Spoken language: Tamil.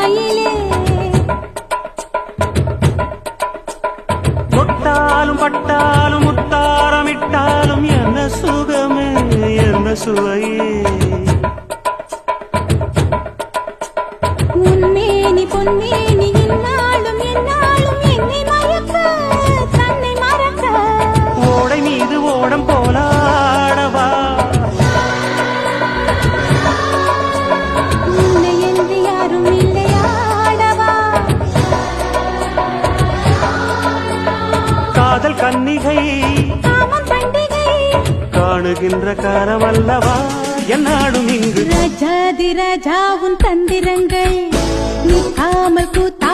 மயிலே தொட்டாலும் பட்டாலும் முத்தாரமிட்டாலும் என்ன சுகமே என்ன சுவையே உன்மேனி பொன்மேனி என்னாலும் என்னாலும் என்னை மயக்க தன்னை மறக்க ஓடை மீது ஓடம் போலாடவா உன்னை என்று யாரும் இல்லையாடவா காதல் கன்னிகை காமம் பண்டிகை காணுகின்ற காலமல்லவா என்னாடும் இங்கு ராஜாதி ராஜா உன் தந்திரங்கள் நிற்காமல் கூத்தா